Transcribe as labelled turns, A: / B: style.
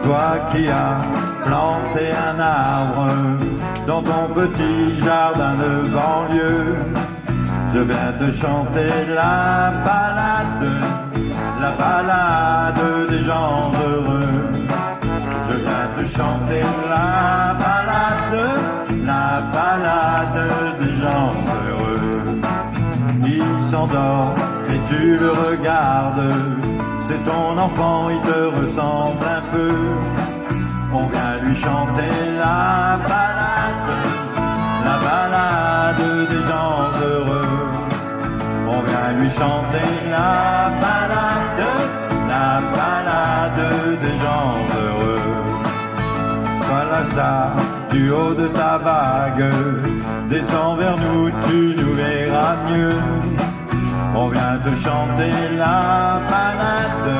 A: toi qui as planté un arbre dans ton petit jardin de banlieue, je viens te chanter la balade des gens heureux. Je viens te chanter la balade des gens heureux. Il s'endort et tu le regardes, c'est ton enfant, il te ressemble un peu. On vient lui chanter la balade des gens heureux. On vient lui chanter la balade des gens heureux. Voilà ça, du haut de ta vague, descends vers nous, tu nous verras mieux. On vient te chanter la balade